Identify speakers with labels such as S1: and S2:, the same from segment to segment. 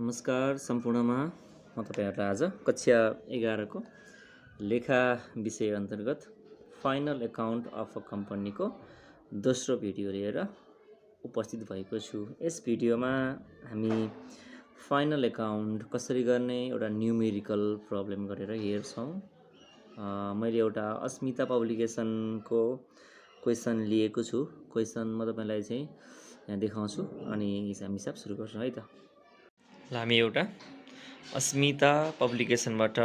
S1: नमस्कार सम्पूर्णमा म तपाईहरुलाई आज कक्षा 11 को लेखा विषय अन्तर्गत फाइनल अकाउन्ट अफ अ कम्पनीको दोस्रो भिडियो लिएर उपस्थित भएको छु। यस भिडियोमा हामी फाइनल अकाउन्ट कसरी गर्ने एउटा न्युमेरिकल प्रब्लम गरेर हेर्छौं। मैले एउटा अस्मिता पब्लिकेसनको क्वेशन लिएको छु। क्वेशन म तपाईलाई चाहिँ यहाँ देखाउँछु अनि हामी हिसाब सुरु गर्छौं है त। हामी एउटा अस्मिता पब्लिकेसनबाट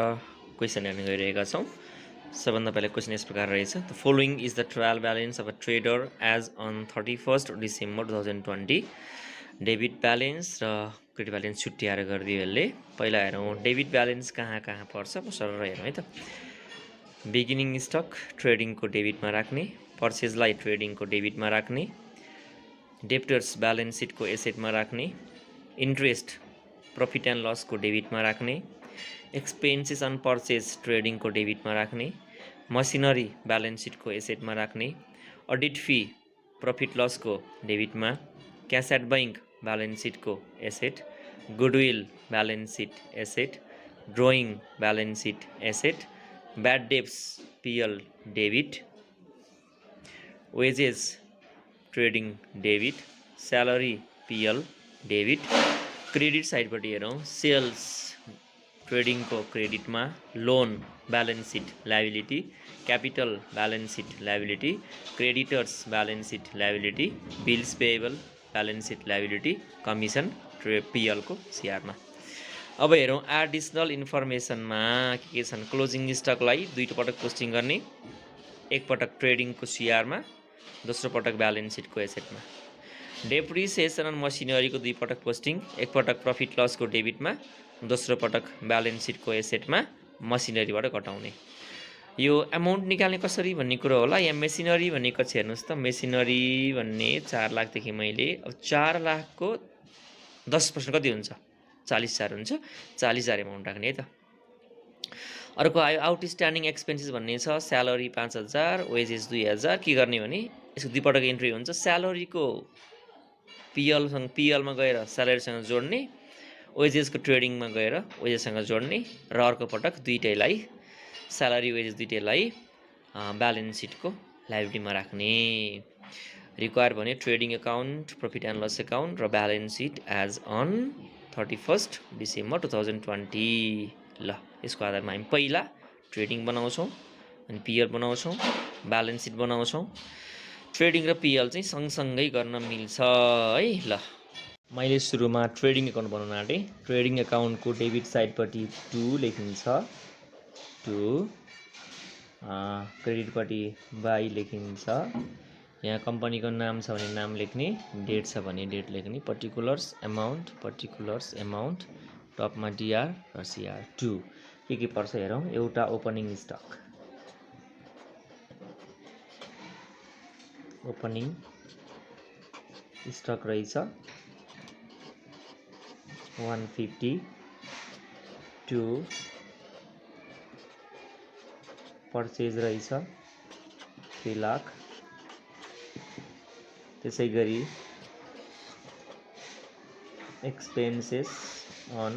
S1: क्वेशन हेर्न गइरहेका छौं। सबभन्दा पहिले क्वेशन यस प्रकार रहेछ। The following is the trial balance of a trader as on 31st December 2020। Debit balance र क्रेडिट ब्यालेन्स छुट्याएर गरिदियो यसले। पहिला हेरौं डेबिट ब्यालेन्स कहाँ पर्छ। म सरल हेरौं है त। बिगिनिङ स्टक ट्रेडिङको डेबिटमा राख्ने, पर्चेजलाई ट्रेडिङको डेबिटमा राख्ने, डेप्टर्स ब्यालेन्स सिटको एसेटमा राख्ने, इन्ट्रेस्ट प्रॉफिट एन्ड लस को डेबिटमा राख्ने, एक्सपेन्सेस अन पर्चेज ट्रेडिङको डेबिटमा राख्ने, मसिनरी ब्यालेन्स सिटको एसेटमा राख्ने, अडिट फी प्रॉफिट लस को डेबिटमा, क्याश एट बैंक ब्यालेन्स सिटको asset, goodwill balance sheet asset, drawing balance sheet asset, bad debts PL debit, wages trading debit, salary PL debit. Credit साइडबाट हेरौं sales trading को क्रेडिटमा, loan balance sheet liability, capital balance sheet liability, creditors balance sheet liability, bills payable balance sheet liability, commission PL को सीआरमा। अब हेरौं additional इन्फर्मेसनमा के छन्। क्लोजिङ स्टकलाई दुईटा पटक पोस्टिङ गर्ने, एक पटक ट्रेडिङ को सीआरमा, दोस्रो पटक ब्यालेन्स सिट को एसेटमा। डेप्रिसिएसन अन मसिनरी को दुई पटक पोस्टिङ, एक पटक प्रॉफिट लस को डेबिटमा, दोस्रो पटक ब्यालेन्स सिट को एसेटमा मसिनरीबाट घटाउने। यो अमाउन्ट निकाल्ने कसरी भन्ने कुरा होला। यहाँ मेसिनरी भन्ने कक्षा हेर्नुस् त। मेसिनरी भन्ने 4 लाख देखि मैले अब 4 लाख को 10% कति हुन्छ 40,000 हुन्छ। 40,000 अमाउन्ट राख्ने है त। अर्को आयो आउटस्ट्यान्डिङ एक्सपेन्सेस भन्ने छ। Salary 5,000, wages 2,000। के गर्ने भने यसको दुई पटक एन्ट्री हुन्छ। स्यालेरी को पीएल मा गएर स्यालेरीसँग जोड्ने, वेजेस को ट्रेडिङ मा गएर वेजेससँग जोड्ने र अर्को पटक दुईटैलाई स्यालेरी वेजेस दुईटैलाई ब्यालेन्स सिट को लायबिलिटीमा राख्ने। रिक्वायर भने trading account, profit and loss account र balance sheet as on 31st December 2020। ल यसको आधारमा हामी पहिला ट्रेडिङ बनाउँछौं अनि पीएल बनाउँछौं, ब्यालेन्स सिट बनाउँछौं। ट्रेडिङ र पीएल चाहिँ सँगसँगै गर्न मिल्छ है। ल मैले सुरुमा ट्रेडिङ अकाउन्ट बनाउन आँटे। ट्रेडिङ अकाउन्टको डेबिट साइडपट्टि 2 लेखिन्छ, 2 क्रेडिटपट्टि बाई लेखिन्छ। यहाँ कम्पनीको नाम छ भने नाम लेख्ने, डेट छ भने डेट लेख्ने, पर्टिकुलर्स अमाउन्ट, टपमा डीआर र सीआर 2। के पर्छ हेरौं। एउटा ओपनिङ स्टक, ओपनिङ स्टक रहेछ 150, 2 पर्चेज रहेछ 3 लाख। त्यसै गरी expenses on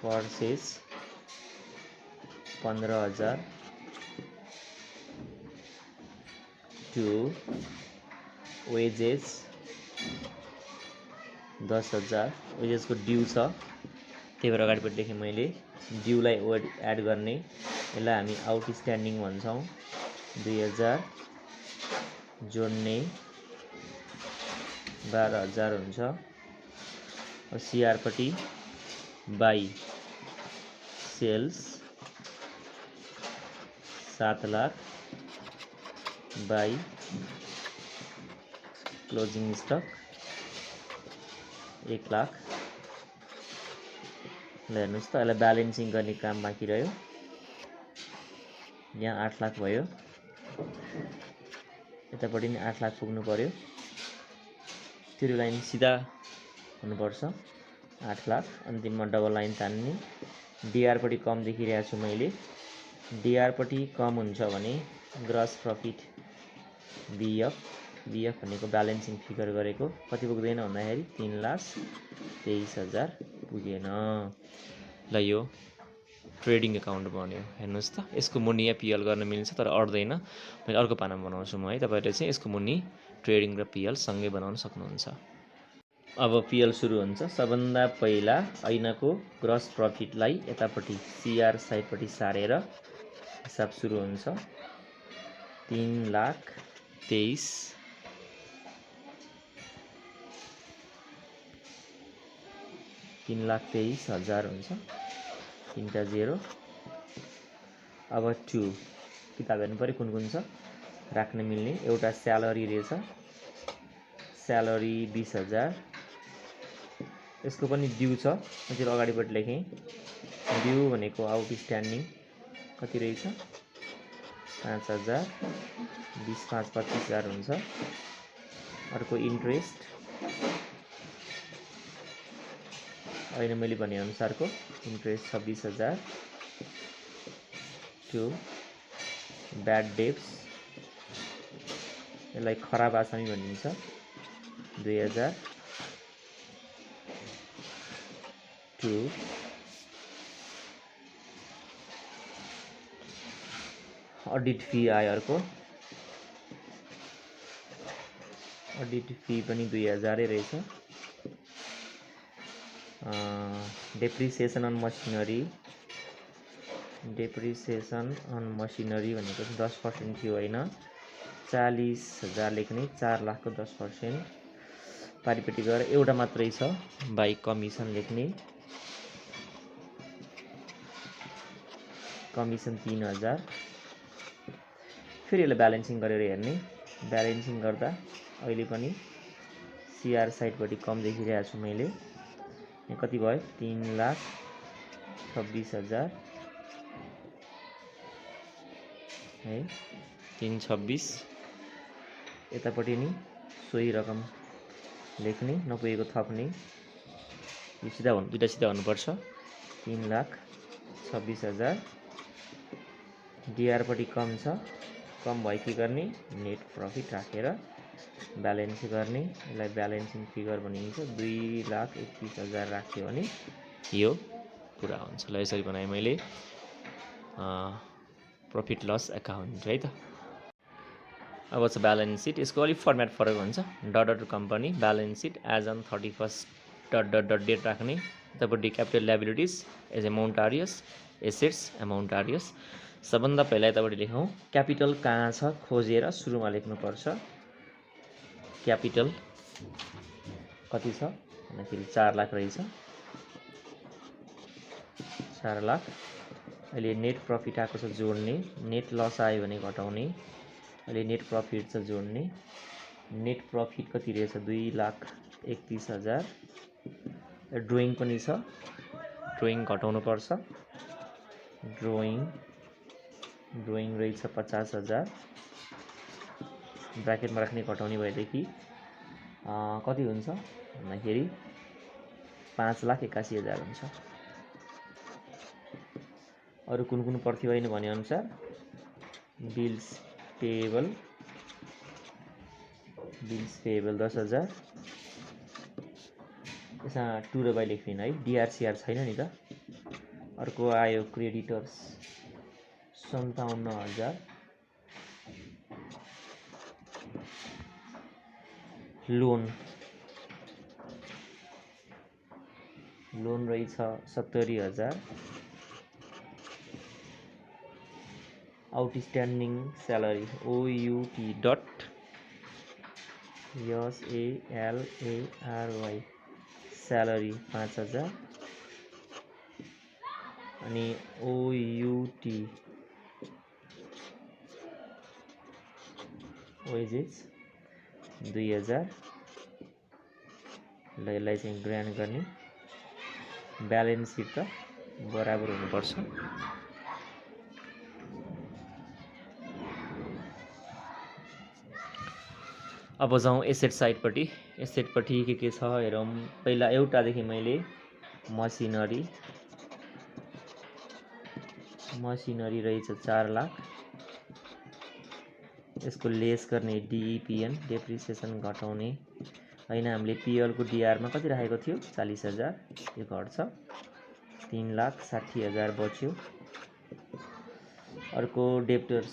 S1: purchase 15,000, 2 wages 10,000। Wages को ड्यू छ, त्यही भएर अगाडिपट्टि लेखेँ मैले। ड्यूलाई एड गर्ने, यसलाई हामी आउटस्ट्यान्डिङ भन्छौं। 2,000 जोड्ने 12,000 हुन्छ। सीआर पट्टि by sales 7 lakh by closing stock 1 lakh. हेर्नुस् त, यसलाई ब्यालेन्सिङ गर्ने काम बाँकी रह्यो। यहाँ 8 लाख भयो, यतापट्टि नि 8 लाख पुग्नु पर्यो। त्यो लाइन सिधा हुनुपर्छ 8 लाख। अन्तिममा डबल लाइन तान्ने। डीआर पट्टि कम देखिरहेको छु मैले। डीआर पट्टि कम हुन्छ भने ग्रस प्रॉफिट बीएफ बिएफ भनेको ब्यालेन्सिङ फिगर गरेको कति पुग्दैन भन्दाखेरि 3,23,000 पुगेन। ल यो ट्रेडिङ एकाउन्ट बन्यो। हेर्नुहोस् त यसको मुनि पिएल गर्न मिल्छ तर अट्दैन। मैले अर्को पानामा बनाउँछु म है। तपाईँहरूले चाहिँ यसको मुनि ट्रेडिङ र पिएल सँगै बनाउन सक्नुहुन्छ। अब पिएल सुरु हुन्छ। सबभन्दा पहिला ऐनाको ग्रस प्रफिटलाई यतापट्टि सिआर साइडपट्टि सारेर हिसाब सुरु हुन्छ। 3,23,000 हुन्छ। 3टा 0। अब 2 किताब हेर्नु पऱ्यो कुन कुन छ राख्न मिल्ने। एउटा स्यालेरी रहेछ, स्यालेरी 20,000। यसको पनि ड्यू छ, मैले अगाडिपट्टि लेखेँ। ड्यू भनेको आउटस्ट्यान्डिङ कति रहेछ 5,000, 20 5 25,000 हुन्छ। अर्को इन्ट्रेस्ट अहिले मैले भनेअनुसारको इन्ट्रेस्ट 26,000। 2 ब्याड डेब्स, यसलाई खराब आसामी भनिन्छ, 2,000। 2 अडिट फी आयो। अर्को अडिट फी पनि 2,000 रहेछ। Depreciation on machinery, depreciation on machinery भनेको 10% थियो होइन, 40,000 लेख्ने, 4 लाखको 10%। पारिपट्टि गएर एउटा मात्रै छ बाई कमिसन लेख्ने, कमिसन 3,000। फेरि यसलाई ब्यालेन्सिङ गरेर हेर्ने। ब्यालेन्सिङ गर्दा अहिले पनि सिआर साइडपट्टि कम देखिरहेको छु मैले। यहाँ कति भयो 3,26,000 है, 326। यतापट्टि नि सोही रकम लेख्ने, नपुगेको थप्ने। यो सिधा हुनु, दुईटा सिधा हुनुपर्छ। 3,26,000। डिआरपट्टि कम छ, कम भयो के गर्ने नेट प्रफिट राखेर ब्यालेन्स गर्ने। यसलाई ब्यालेन्सिङ फिगर भनिन्छ। 2,31,000 राख्यो भने यो पुरा हुन्छ। ल यसरी बनाएँ मैले प्रफिट लस एकाउन्ट है त। अब छ ब्यालेन्स सिट। यसको अलिक फर्मेट फरक हुन्छ। डट company balance sheet as on 31 date राख्ने। यतापट्टि क्यापिटल ल्याबिलिटिज एज एमाउन्ट आरियस, एसेट्स एमाउन्ट आरियस। सबभन्दा पहिला यतापट्टि लेखौँ क्यापिटल कहाँ छ खोजेर सुरुमा लेख्नुपर्छ। क्यापिटल कति छ भन्दाखेरि 4 लाख रहेछ, 4 लाख। अहिले नेट प्रफिट आएको छ जोड्ने, नेट लस आयो भने घटाउने। अहिले नेट प्रफिट छ जोड्ने। नेट प्रफिट कति रहेछ 2,31,000। ड्रोइङ पनि छ, ड्रोइङ घटाउनु पर्छ। ड्रोइङ रहेछ 50,000। ब्राकेटमा राख्ने घटाउने भएदेखि कति हुन्छ भन्दाखेरि 5,81,000 हुन्छ। अरू कुन कुन पर्थ्यो होइन भनेअनुसार बिल्स पेएबल 10,000। यसमा 2 र बाई लेख्दिन है, डिआरसिआर छैन नि त। अर्को आयो क्रेडिटर्स 57,000। लोन रहेछ 70,000। Outstanding salary OUT dot SALARY salary 5,000। अनि OUT वेजेस 2,000। ल यसलाई चाहिँ ग्रान्ड गर्ने। ब्यालेन्स सिट त बराबर हुनुपर्छ। अब जाउँ एसेट साइडपट्टि। एसेटपट्टि के छ हेरौँ। पहिला एउटादेखि मैले मसिनरी रहेछ 4 लाख। यसको लेस गर्ने डिइपिएन डेप्रिसिएसन घटाउने होइन, हामीले पिएलको डिआरमा कति राखेको थियो 40,000, यो घट्छ 3,60,000 बच्यो। अर्को डेप्टर्स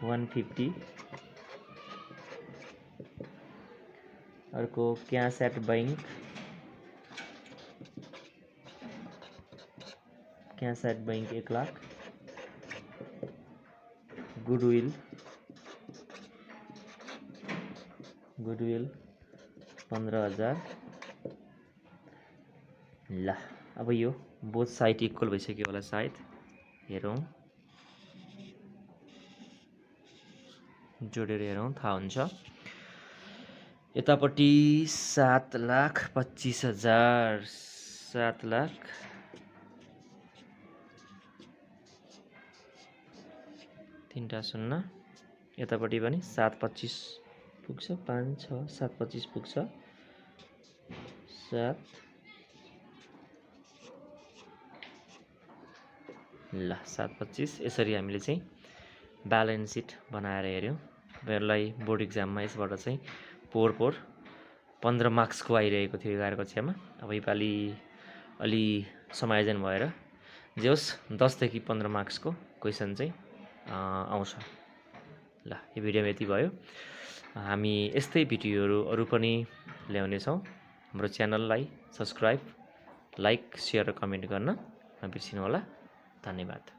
S1: 150। अर्को cash at bank 1 lakh. Goodwill 15,000। ल अब यो बोथ साइड इक्वल भइसक्यो होला सायद, हेरौँ जोडेर हेरौँ थाहा हुन्छ। यतापट्टि 7,25,000, 7 लाख 3टा 0। यतापट्टि पनि 7,25 पुग्छ, 5, 6, 7,25 पुग्छ, 7। ल 7,25। यसरी हामीले चाहिँ ब्यालेन्स सिट बनाएर हेऱ्यौँ। तपाईँहरूलाई बोर्ड इक्जाममा यसबाट चाहिँ पोहोर 15 मार्क्सको आइरहेको थियो 11 कक्षामा। अब योपालि अलि समायोजन भएर जे होस् 10 देखि 15 मार्क्सको क्वेसन चाहिँ आउँछ। ल यो भिडियोमा यति भयो। हामी यस्तै भिडियोहरू अरू पनि ल्याउनेछौँ। हाम्रो च्यानललाई सब्सक्राइब, लाइक, सेयर र कमेन्ट गर्न नबिर्सिनु होला। धन्यवाद।